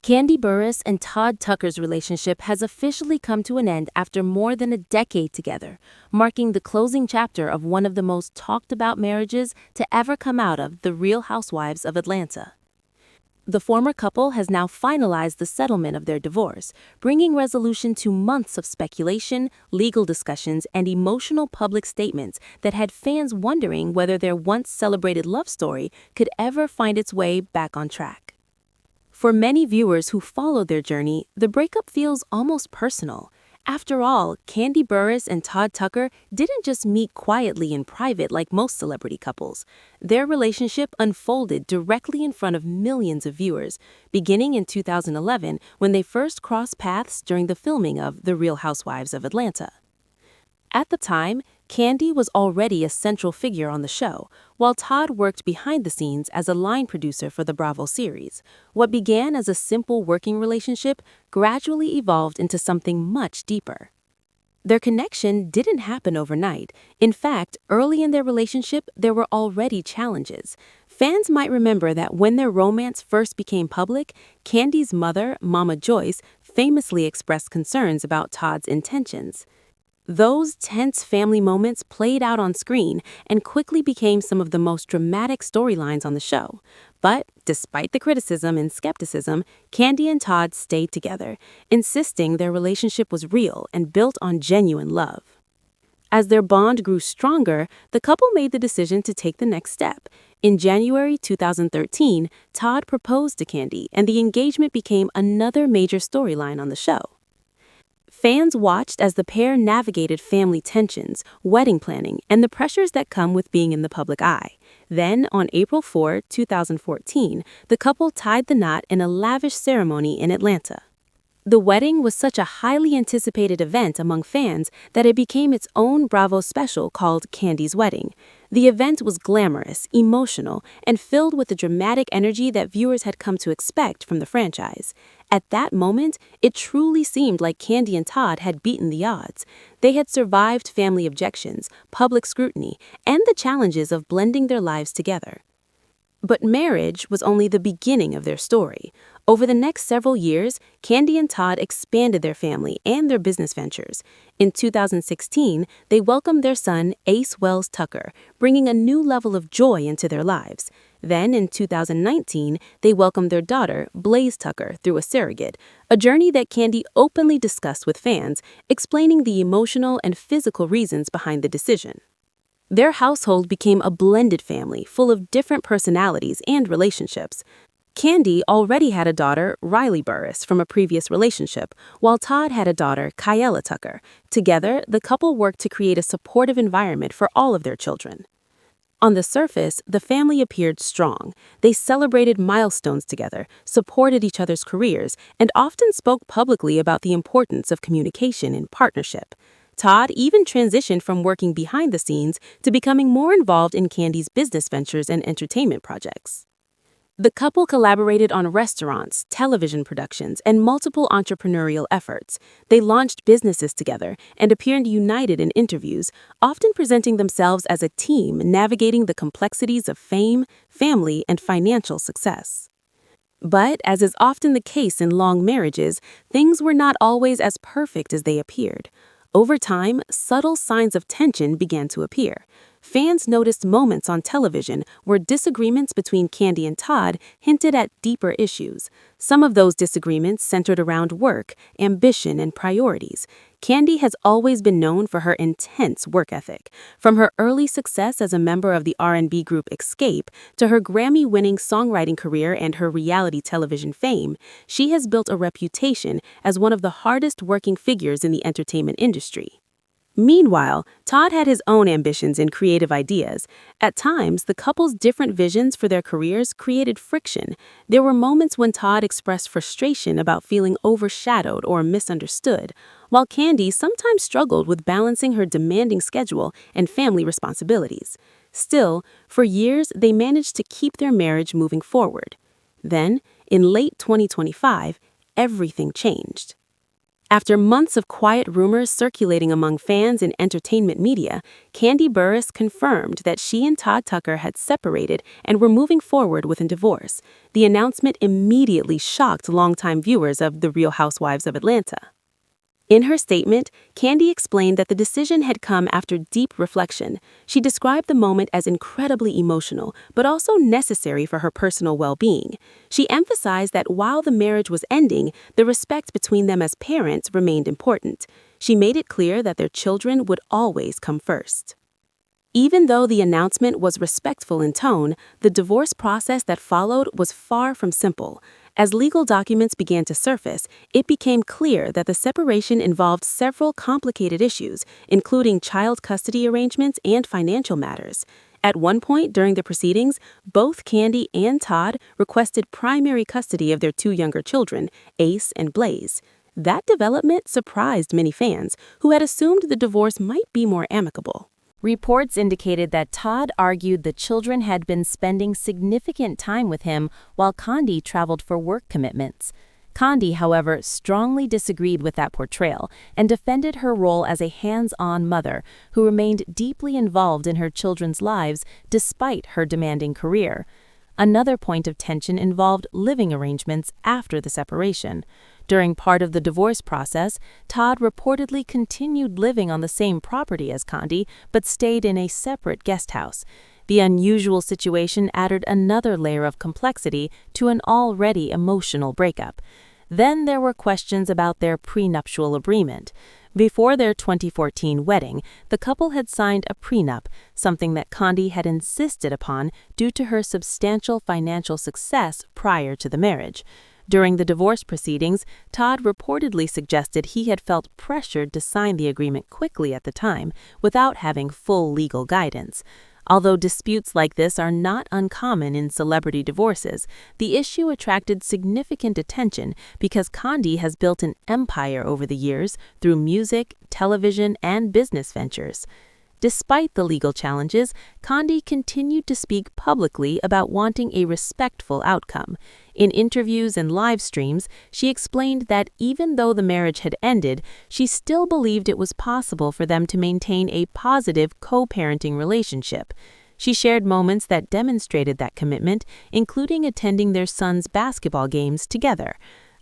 Kandi Burruss and Todd Tucker's relationship has officially come to an end after more than a decade together, marking the closing chapter of one of the most talked about marriages to ever come out of the Real Housewives of Atlanta. The former couple has now finalized the settlement of their divorce, bringing resolution to months of speculation, legal discussions, and emotional public statements that had fans wondering whether their once celebrated love story could ever find its way back on track. For many viewers who followed their journey, the breakup feels almost personal. After all, Kandi Burruss and Todd Tucker didn't just meet quietly in private like most celebrity couples. Their relationship unfolded directly in front of millions of viewers, beginning in 2011 when they first crossed paths during the filming of The Real Housewives of Atlanta. At the time, Kandi was already a central figure on the show, while Todd worked behind the scenes as a line producer for the Bravo series. What began as a simple working relationship gradually evolved into something much deeper. Their connection didn't happen overnight. In fact, early in their relationship, there were already challenges. Fans might remember that when their romance first became public, Kandi's mother, Mama Joyce, famously expressed concerns about Todd's intentions. Those tense family moments played out on screen and quickly became some of the most dramatic storylines on the show. But despite the criticism and skepticism, Kandi and Todd stayed together, insisting their relationship was real and built on genuine love. As their bond grew stronger, the couple made the decision to take the next step. In January 2013, Todd proposed to Kandi, and the engagement became another major storyline on the show. Fans watched as the pair navigated family tensions, wedding planning, and the pressures that come with being in the public eye. Then, on April 4, 2014, the couple tied the knot in a lavish ceremony in Atlanta. The wedding was such a highly anticipated event among fans that it became its own Bravo special called Kandi's Wedding. The event was glamorous, emotional, and filled with the dramatic energy that viewers had come to expect from the franchise. At that moment, it truly seemed like Kandi and Todd had beaten the odds. They had survived family objections, public scrutiny, and the challenges of blending their lives together. But marriage was only the beginning of their story. Over the next several years, Kandi and Todd expanded their family and their business ventures. In 2016, they welcomed their son, Ace Wells Tucker, bringing a new level of joy into their lives. Then, in 2019, they welcomed their daughter, Blaze Tucker, through a surrogate, a journey that Kandi openly discussed with fans, explaining the emotional and physical reasons behind the decision. Their household became a blended family full of different personalities and relationships. Kandi already had a daughter, Riley Burruss, from a previous relationship, while Todd had a daughter, Kyella Tucker. Together, the couple worked to create a supportive environment for all of their children. On the surface, the family appeared strong. They celebrated milestones together, supported each other's careers, and often spoke publicly about the importance of communication and partnership. Todd even transitioned from working behind the scenes to becoming more involved in Kandi's business ventures and entertainment projects. The couple collaborated on restaurants, television productions, and multiple entrepreneurial efforts. They launched businesses together and appeared united in interviews, often presenting themselves as a team navigating the complexities of fame, family, and financial success. But, as is often the case in long marriages, things were not always as perfect as they appeared. Over time, subtle signs of tension began to appear. Fans noticed moments on television where disagreements between Kandi and Todd hinted at deeper issues. Some of those disagreements centered around work, ambition, and priorities. Kandi has always been known for her intense work ethic. From her early success as a member of the R&B group Escape to her Grammy-winning songwriting career and her reality television fame, she has built a reputation as one of the hardest-working figures in the entertainment industry. Meanwhile, Todd had his own ambitions and creative ideas. At times, the couple's different visions for their careers created friction. There were moments when Todd expressed frustration about feeling overshadowed or misunderstood, while Kandi sometimes struggled with balancing her demanding schedule and family responsibilities. Still, for years, they managed to keep their marriage moving forward. Then, in late 2025, everything changed. After months of quiet rumors circulating among fans and entertainment media, Kandi Burruss confirmed that she and Todd Tucker had separated and were moving forward with a divorce. The announcement immediately shocked longtime viewers of The Real Housewives of Atlanta. In her statement, Kandi explained that the decision had come after deep reflection. She described the moment as incredibly emotional, but also necessary for her personal well-being. She emphasized that while the marriage was ending, the respect between them as parents remained important. She made it clear that their children would always come first. Even though the announcement was respectful in tone, the divorce process that followed was far from simple. As legal documents began to surface, it became clear that the separation involved several complicated issues, including child custody arrangements and financial matters. At one point during the proceedings, both Kandi and Todd requested primary custody of their two younger children, Ace and Blaze. That development surprised many fans, who had assumed the divorce might be more amicable. Reports indicated that Todd argued the children had been spending significant time with him while Kandi traveled for work commitments. Kandi, however, strongly disagreed with that portrayal and defended her role as a hands-on mother who remained deeply involved in her children's lives despite her demanding career. Another point of tension involved living arrangements after the separation. During part of the divorce process, Todd reportedly continued living on the same property as Kandi, but stayed in a separate guest house. The unusual situation added another layer of complexity to an already emotional breakup. Then there were questions about their prenuptial agreement. Before their 2014 wedding, the couple had signed a prenup, something that Kandi had insisted upon due to her substantial financial success prior to the marriage. During the divorce proceedings, Todd reportedly suggested he had felt pressured to sign the agreement quickly at the time, without having full legal guidance. Although disputes like this are not uncommon in celebrity divorces, the issue attracted significant attention because Kandi has built an empire over the years through music, television, and business ventures. Despite the legal challenges, Kandi continued to speak publicly about wanting a respectful outcome. In interviews and live streams, she explained that even though the marriage had ended, she still believed it was possible for them to maintain a positive co-parenting relationship. She shared moments that demonstrated that commitment, including attending their son's basketball games together.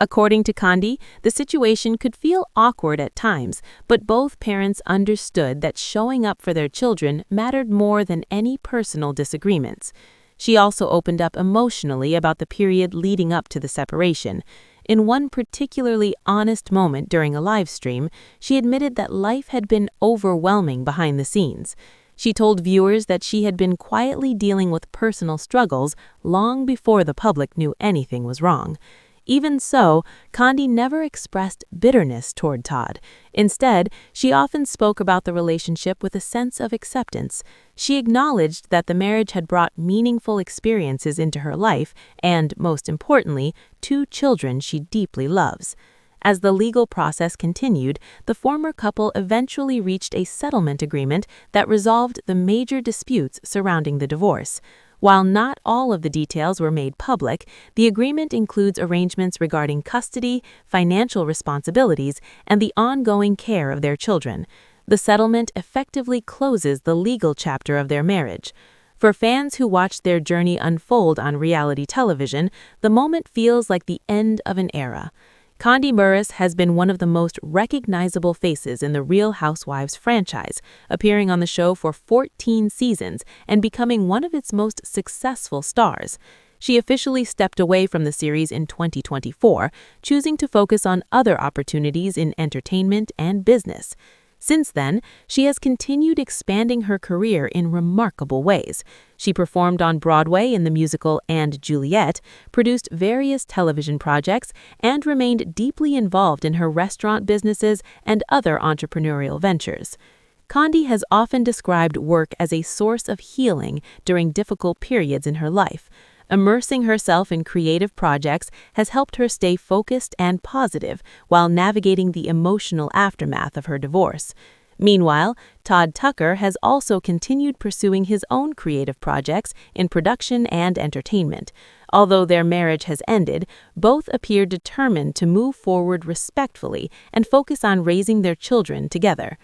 According to Kandi, the situation could feel awkward at times, but both parents understood that showing up for their children mattered more than any personal disagreements. She also opened up emotionally about the period leading up to the separation. In one particularly honest moment during a live stream, she admitted that life had been overwhelming behind the scenes. She told viewers that she had been quietly dealing with personal struggles long before the public knew anything was wrong. Even so, Kandi never expressed bitterness toward Todd. Instead, she often spoke about the relationship with a sense of acceptance. She acknowledged that the marriage had brought meaningful experiences into her life and, most importantly, two children she deeply loves. As the legal process continued, the former couple eventually reached a settlement agreement that resolved the major disputes surrounding the divorce. While not all of the details were made public, the agreement includes arrangements regarding custody, financial responsibilities, and the ongoing care of their children. The settlement effectively closes the legal chapter of their marriage. For fans who watched their journey unfold on reality television, the moment feels like the end of an era. Kandi Burruss has been one of the most recognizable faces in the Real Housewives franchise, appearing on the show for 14 seasons and becoming one of its most successful stars. She officially stepped away from the series in 2024, choosing to focus on other opportunities in entertainment and business. Since then, she has continued expanding her career in remarkable ways. She performed on Broadway in the musical And Juliet, produced various television projects, and remained deeply involved in her restaurant businesses and other entrepreneurial ventures. Kandi has often described work as a source of healing during difficult periods in her life. Immersing herself in creative projects has helped her stay focused and positive while navigating the emotional aftermath of her divorce. Meanwhile, Todd Tucker has also continued pursuing his own creative projects in production and entertainment. Although their marriage has ended, both appear determined to move forward respectfully and focus on raising their children together.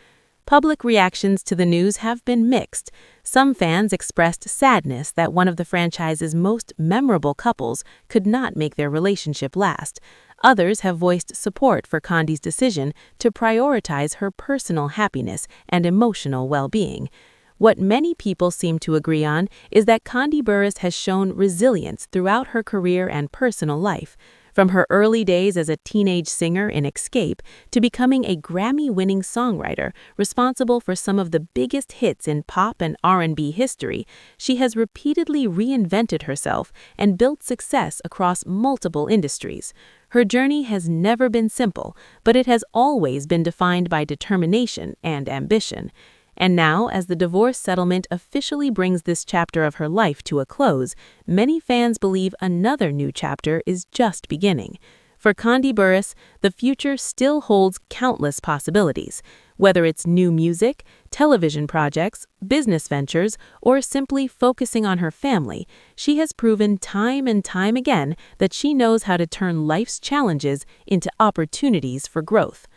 Public reactions to the news have been mixed. Some fans expressed sadness that one of the franchise's most memorable couples could not make their relationship last. Others have voiced support for Kandi's decision to prioritize her personal happiness and emotional well-being. What many people seem to agree on is that Kandi Burruss has shown resilience throughout her career and personal life. From her early days as a teenage singer in Escape to becoming a Grammy-winning songwriter responsible for some of the biggest hits in pop and R&B history, she has repeatedly reinvented herself and built success across multiple industries. Her journey has never been simple, but it has always been defined by determination and ambition. And now, as the divorce settlement officially brings this chapter of her life to a close, many fans believe another new chapter is just beginning. For Kandi Burruss, the future still holds countless possibilities. Whether it's new music, television projects, business ventures, or simply focusing on her family, she has proven time and time again that she knows how to turn life's challenges into opportunities for growth.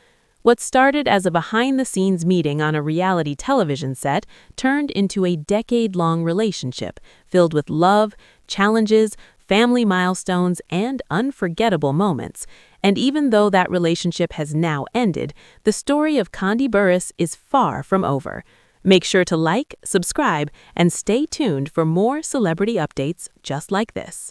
What started as a behind-the-scenes meeting on a reality television set turned into a decade-long relationship filled with love, challenges, family milestones, and unforgettable moments. And even though that relationship has now ended, the story of Kandi Burruss is far from over. Make sure to like, subscribe, and stay tuned for more celebrity updates just like this.